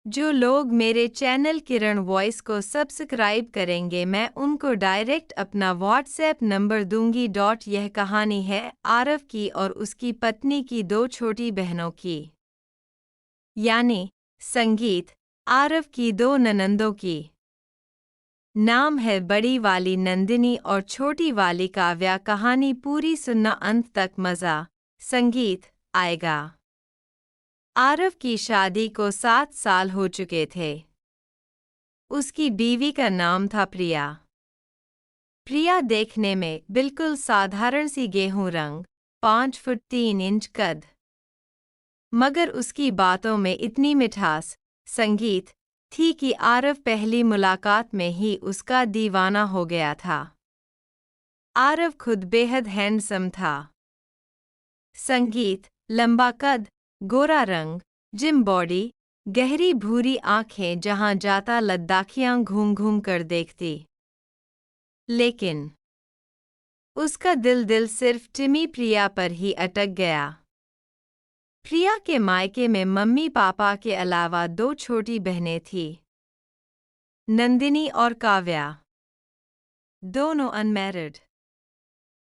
जो लोग मेरे चैनल किरण वॉइस को सब्सक्राइब करेंगे मैं उनको डायरेक्ट अपना व्हाट्सएप नंबर दूंगी। यह कहानी है आरव की और उसकी पत्नी की दो छोटी बहनों की, यानी संगीत, आरव की दो ननंदों की। नाम है बड़ी वाली नंदिनी और छोटी वाली काव्या। कहानी पूरी सुनना, अंत तक मज़ा, संगीत आएगा। आरव की शादी को 7 साल हो चुके थे। उसकी बीवी का नाम था प्रिया। प्रिया देखने में बिल्कुल साधारण सी गेहूं रंग, 5 फुट 3 इंच कद, मगर उसकी बातों में इतनी मिठास, संगीत थी कि आरव पहली मुलाकात में ही उसका दीवाना हो गया था। आरव खुद बेहद हैंडसम था। संगीत लंबा कद, गोरा रंग, जिम बॉडी, गहरी भूरी आंखें, जहां जाता लद्दाखियां घूम घूम कर देखती। लेकिन उसका दिल सिर्फ टिमी प्रिया पर ही अटक गया। प्रिया के मायके में मम्मी पापा के अलावा 2 छोटी बहनें थीं, नंदिनी और काव्या, दोनों अनमैरिड।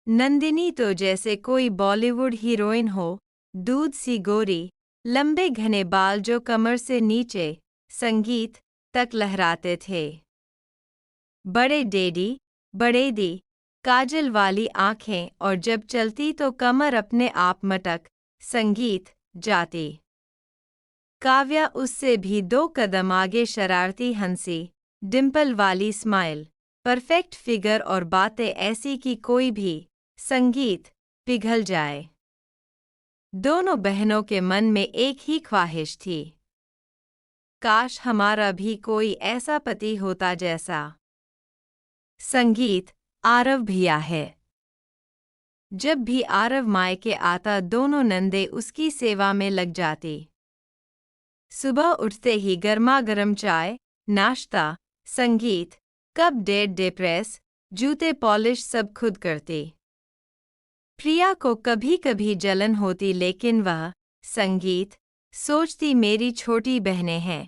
नंदिनी तो जैसे कोई बॉलीवुड हीरोइन हो, दूध सी गोरी, लंबे घने बाल जो कमर से नीचे, संगीत तक लहराते थे। बड़े डेडी, बड़े दी, काजल वाली आंखें, और जब चलती तो कमर अपने आप मटक, संगीत जाती। काव्या उससे भी 2 कदम आगे, शरारती हंसी, डिंपल वाली स्माइल, परफेक्ट फिगर और बातें ऐसी कि कोई भी, संगीत पिघल जाए। दोनों बहनों के मन में एक ही ख्वाहिश थी, काश हमारा भी कोई ऐसा पति होता जैसा संगीत आरव भैया है। जब भी आरव मायके आता दोनों नंदे उसकी सेवा में लग जाती। सुबह उठते ही गर्मा-गर्म चाय, नाश्ता, संगीत, कप डे प्रेस, जूते पॉलिश सब खुद करती। प्रिया को कभी कभी जलन होती, लेकिन वह, संगीत, सोचती मेरी छोटी बहनें हैं,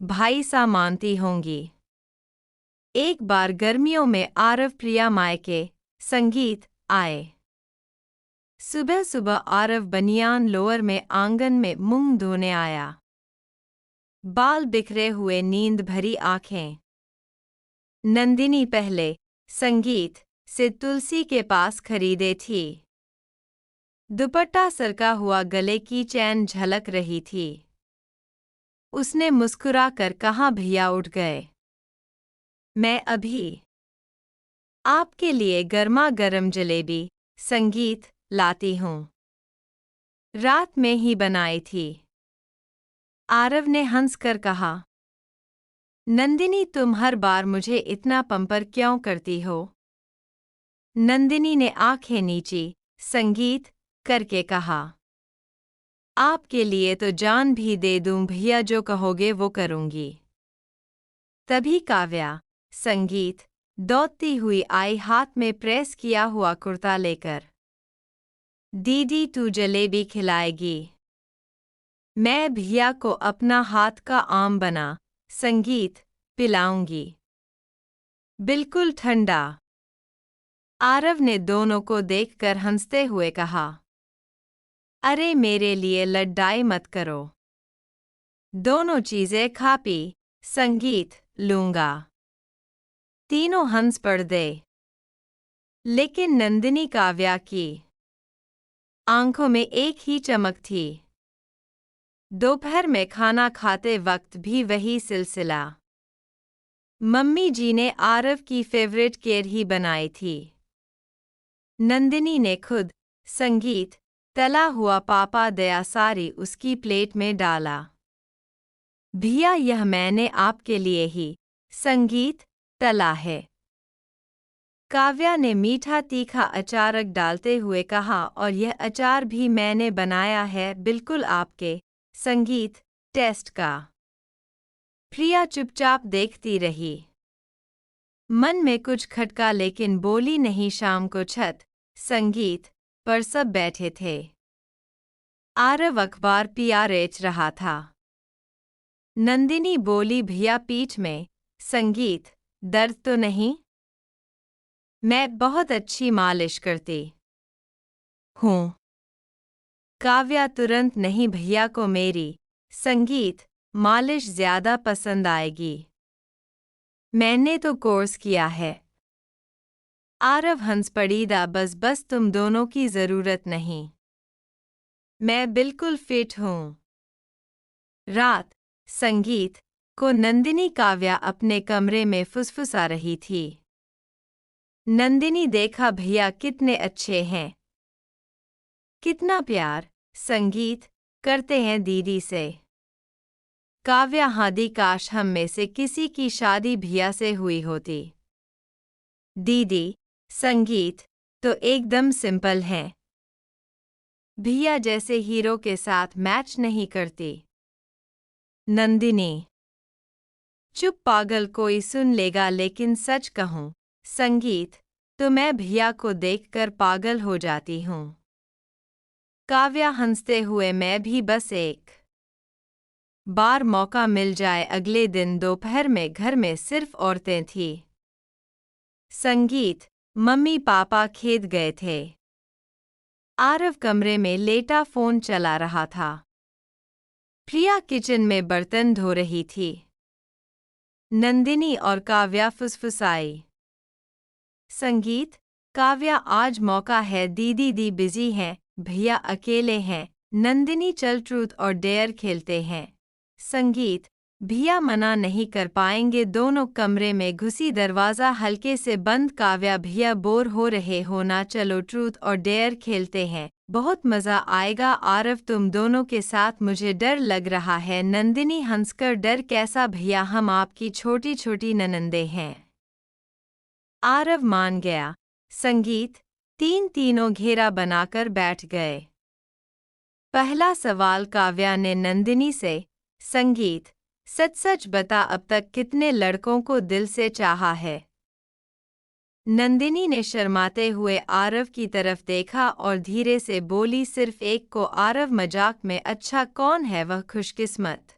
भाई सा मानती होंगी। एक बार गर्मियों में आरव प्रिया मायके, संगीत आए। सुबह सुबह आरव बनियान लोअर में आंगन में मुंह धोने आया। बाल बिखरे हुए, नींद भरी आंखें। नंदिनी पहले, संगीत से तुलसी के पास खरीदे थी। दुपट्टा सरका हुआ, गले की चैन झलक रही थी। उसने मुस्कुरा कर कहा, भैया उठ गए? मैं अभी आपके लिए गर्मा गर्म जलेबी, संगीत लाती हूँ। रात में ही बनाई थी। आरव ने हंसकर कहा। नंदिनी, तुम हर बार मुझे इतना पंपर क्यों करती हो? नंदिनी ने आंखें नीची, संगीत करके कहा। आपके लिए तो जान भी दे दूं भैया, जो कहोगे वो करूंगी। तभी काव्या, संगीत दौड़ती हुई आई, हाथ में प्रेस किया हुआ कुर्ता लेकर। दीदी, तू जलेबी खिलाएगी? मैं भैया को अपना हाथ का आम बना, संगीत पिलाऊंगी, बिल्कुल ठंडा। आरव ने दोनों को देखकर हंसते हुए कहा। अरे मेरे लिए लड्डाई मत करो। दोनों चीजें खा पी, संगीत लूंगा। तीनों हंस पड़े। लेकिन नंदिनी, काव्या की आंखों में एक ही चमक थी। दोपहर में खाना खाते वक्त भी वही सिलसिला। मम्मी जी ने आरव की फेवरेट केरही बनाई थी। नंदिनी ने खुद, संगीत, तला हुआ पापा दया सारी उसकी प्लेट में डाला। भैया, यह मैंने आपके लिए ही, संगीत, तला है। काव्या ने मीठा तीखा अचार डालते हुए कहा, और यह अचार भी मैंने बनाया है, बिल्कुल आपके, संगीत, टेस्ट का। प्रिया चुपचाप देखती रही। मन में कुछ खटका, लेकिन बोली नहीं। शाम को छत, संगीत पर सब बैठे थे। आरव अखबार पीआरएच रहा था। नंदिनी बोली, भैया पीठ में संगीत दर्द तो नहीं? मैं बहुत अच्छी मालिश करती हूँ। काव्या तुरंत, नहीं भैया को मेरी संगीत मालिश ज्यादा पसंद आएगी। मैंने तो कोर्स किया है। आरव हंस पड़ी, बस बस तुम दोनों की जरूरत नहीं। मैं बिल्कुल फिट हूँ। रात संगीत को नंदिनी काव्या अपने कमरे में फुसफुसा रही थी। नंदिनी, देखा भैया कितने अच्छे हैं, कितना प्यार संगीत करते हैं दीदी से। काव्या, हादी काश हम में से किसी की शादी भैया से हुई होती। दीदी संगीत तो एकदम सिंपल हैं, भैया जैसे हीरो के साथ मैच नहीं करती। नंदिनी, चुप पागल, कोई सुन लेगा, लेकिन सच कहूँ संगीत तो मैं भैया को देखकर पागल हो जाती हूँ। काव्या हंसते हुए, मैं भी बस एक बार मौका मिल जाए। अगले दिन दोपहर में घर में सिर्फ औरतें थीं। संगीत मम्मी पापा खेत गए थे। आरव कमरे में लेटा फोन चला रहा था। प्रिया किचन में बर्तन धो रही थी। नंदिनी और काव्या फुसफुसाई, संगीत काव्या आज मौका है, दीदी दी बिजी हैं, भैया अकेले हैं। नंदिनी, चल ट्रूथ और डेयर खेलते हैं। संगीत, भैया मना नहीं कर पाएंगे। दोनों कमरे में घुसी, दरवाज़ा हल्के से बंद। काव्या, भैया बोर हो रहे हो ना, चलो ट्रूथ और डेयर खेलते हैं, बहुत मज़ा आएगा। आरव, तुम दोनों के साथ मुझे डर लग रहा है। नंदिनी हंसकर, डर कैसा भैया, हम आपकी छोटी छोटी ननंदे हैं। आरव मान गया। संगीत तीनों घेरा बनाकर बैठ गए। पहला सवाल काव्या ने नंदिनी से, संगीत सच सच बता, अब तक कितने लड़कों को दिल से चाहा है? नंदिनी ने शर्माते हुए आरव की तरफ देखा और धीरे से बोली, सिर्फ एक को। आरव, मजाक में? अच्छा, कौन है वह खुशकिस्मत?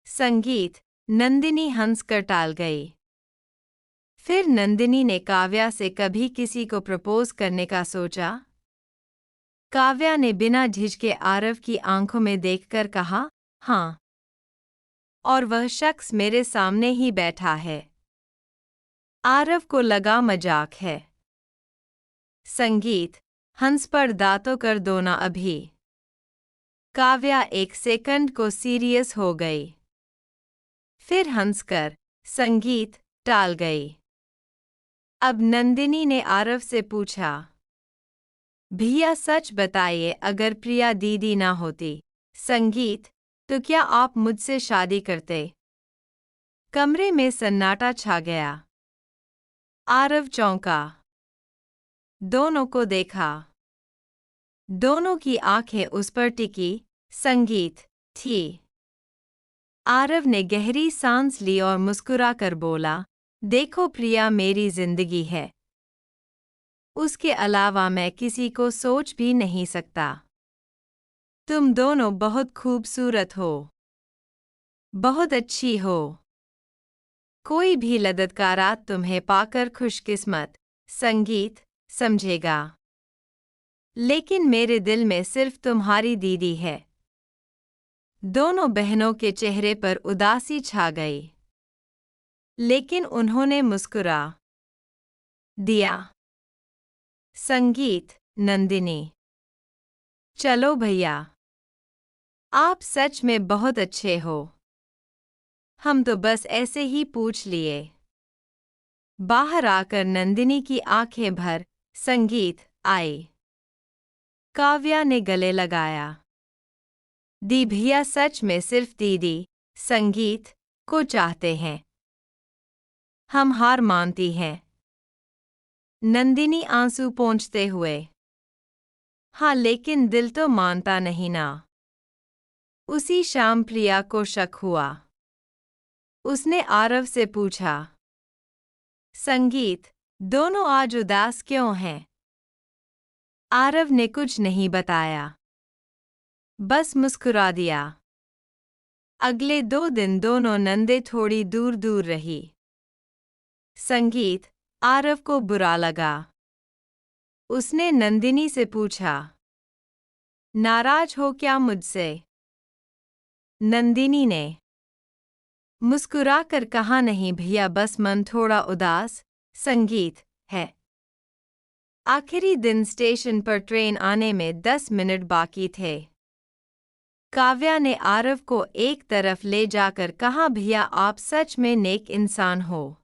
संगीत नंदिनी हंसकर टाल गई। फिर नंदिनी ने काव्या से, कभी किसी को प्रपोज करने का सोचा? काव्या ने बिना झिझके आरव की आंखों में देखकर कहा, हाँ, और वह शख्स मेरे सामने ही बैठा है। आरव को लगा मजाक है। संगीत हंस पर दांतों कर दो ना अभी। काव्या एक सेकंड को सीरियस हो गई, फिर हंसकर संगीत टाल गई। अब नंदिनी ने आरव से पूछा, भैया सच बताइए, अगर प्रिया दीदी ना होती संगीत तो क्या आप मुझसे शादी करते? कमरे में सन्नाटा छा गया। आरव चौंका, दोनों को देखा। दोनों की आंखें उस पर टिकी संगीत थी। आरव ने गहरी सांस ली और मुस्कुराकर बोला, देखो प्रिया मेरी जिंदगी है, उसके अलावा मैं किसी को सोच भी नहीं सकता। तुम दोनों बहुत खूबसूरत हो, बहुत अच्छी हो। कोई भी लदतकारा तुम्हें पाकर खुशकिस्मत संगीत समझेगा, लेकिन मेरे दिल में सिर्फ तुम्हारी दीदी है। दोनों बहनों के चेहरे पर उदासी छा गई, लेकिन उन्होंने मुस्कुरा दिया। संगीत नंदिनी, चलो भैया, आप सच में बहुत अच्छे हो, हम तो बस ऐसे ही पूछ लिए। बाहर आकर नंदिनी की आंखें भर संगीत आई। काव्या ने गले लगाया, दी भैया सच में सिर्फ दीदी संगीत को चाहते हैं, हम हार मानती हैं। नंदिनी आंसू पोंछते हुए, हाँ लेकिन दिल तो मानता नहीं ना। उसी शाम प्रिया को शक हुआ। उसने आरव से पूछा, संगीत दोनों आज उदास क्यों हैं? आरव ने कुछ नहीं बताया, बस मुस्कुरा दिया। अगले 2 दिन दोनों नंदे थोड़ी दूर दूर रही। संगीत, आरव को बुरा लगा। उसने नंदिनी से पूछा, नाराज हो क्या मुझसे? नंदिनी ने मुस्कुराकर कहा, नहीं भैया, बस मन थोड़ा उदास। संगीत है। आखिरी दिन स्टेशन पर ट्रेन आने में 10 मिनट बाकी थे। काव्या ने आरव को एक तरफ ले जाकर कहा, भैया आप सच में नेक इंसान हो।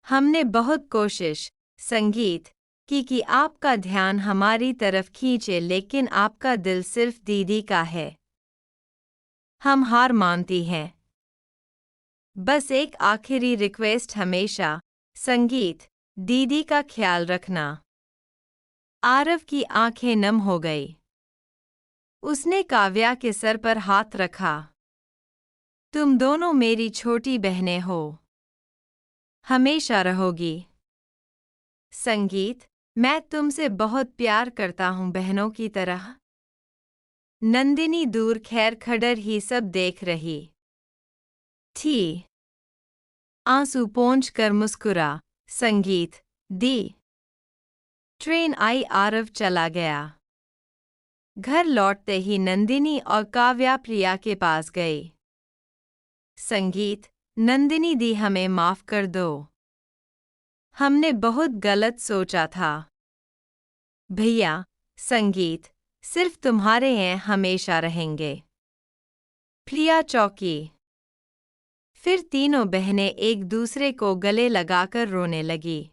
हमने बहुत कोशिश, संगीत, की कि आपका ध्यान हमारी तरफ खींचे, लेकिन आपका दिल सिर्फ दीदी का है। हम हार मानती हैं। बस एक आखिरी रिक्वेस्ट, हमेशा, संगीत, दीदी का ख्याल रखना। आरव की आंखें नम हो गई। उसने काव्या के सर पर हाथ रखा। तुम दोनों मेरी छोटी बहनें हो। हमेशा रहोगी। संगीत, मैं तुमसे बहुत प्यार करता हूँ, बहनों की तरह। नंदिनी दूर खैर खडर ही सब देख रही थी। आंसू पोंछ कर मुस्कुरा, संगीत, दी। ट्रेन आई, आरव चला गया। घर लौटते ही नंदिनी और काव्या प्रिया के पास गई। संगीत, नंदिनी दी, हमें माफ कर दो। हमने बहुत गलत सोचा था। भैया, संगीत, सिर्फ तुम्हारे हैं, हमेशा रहेंगे। प्रिया चौंकी। फिर तीनों बहनें एक दूसरे को गले लगाकर रोने लगी।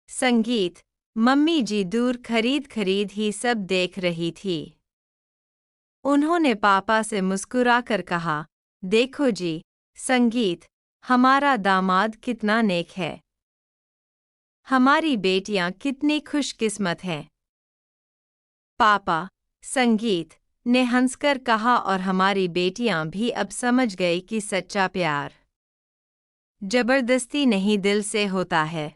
संगीत, मम्मी जी दूर खरीद ही सब देख रही थी। उन्होंने पापा से मुस्कुराकर कहा, देखो जी, संगीत, हमारा दामाद कितना नेक है। हमारी बेटियां कितनी खुशकिस्मत हैं। पापा, संगीत, ने हंसकर कहा, और हमारी बेटियां भी अब समझ गई कि सच्चा प्यार जबरदस्ती नहीं, दिल से होता है।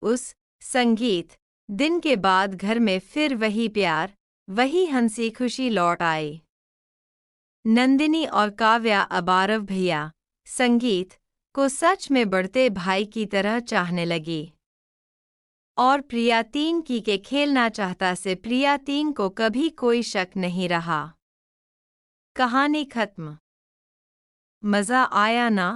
उस संगीत दिन के बाद घर में फिर वही प्यार, वही हंसी खुशी लौट आई। नंदिनी और काव्या अब आरव भैया, संगीत, को सच में बढ़ते भाई की तरह चाहने लगी। और प्रिया तीन की के खेलना चाहता से प्रिया तीन को कभी कोई शक नहीं रहा। कहानी खत्म। मज़ा आया ना?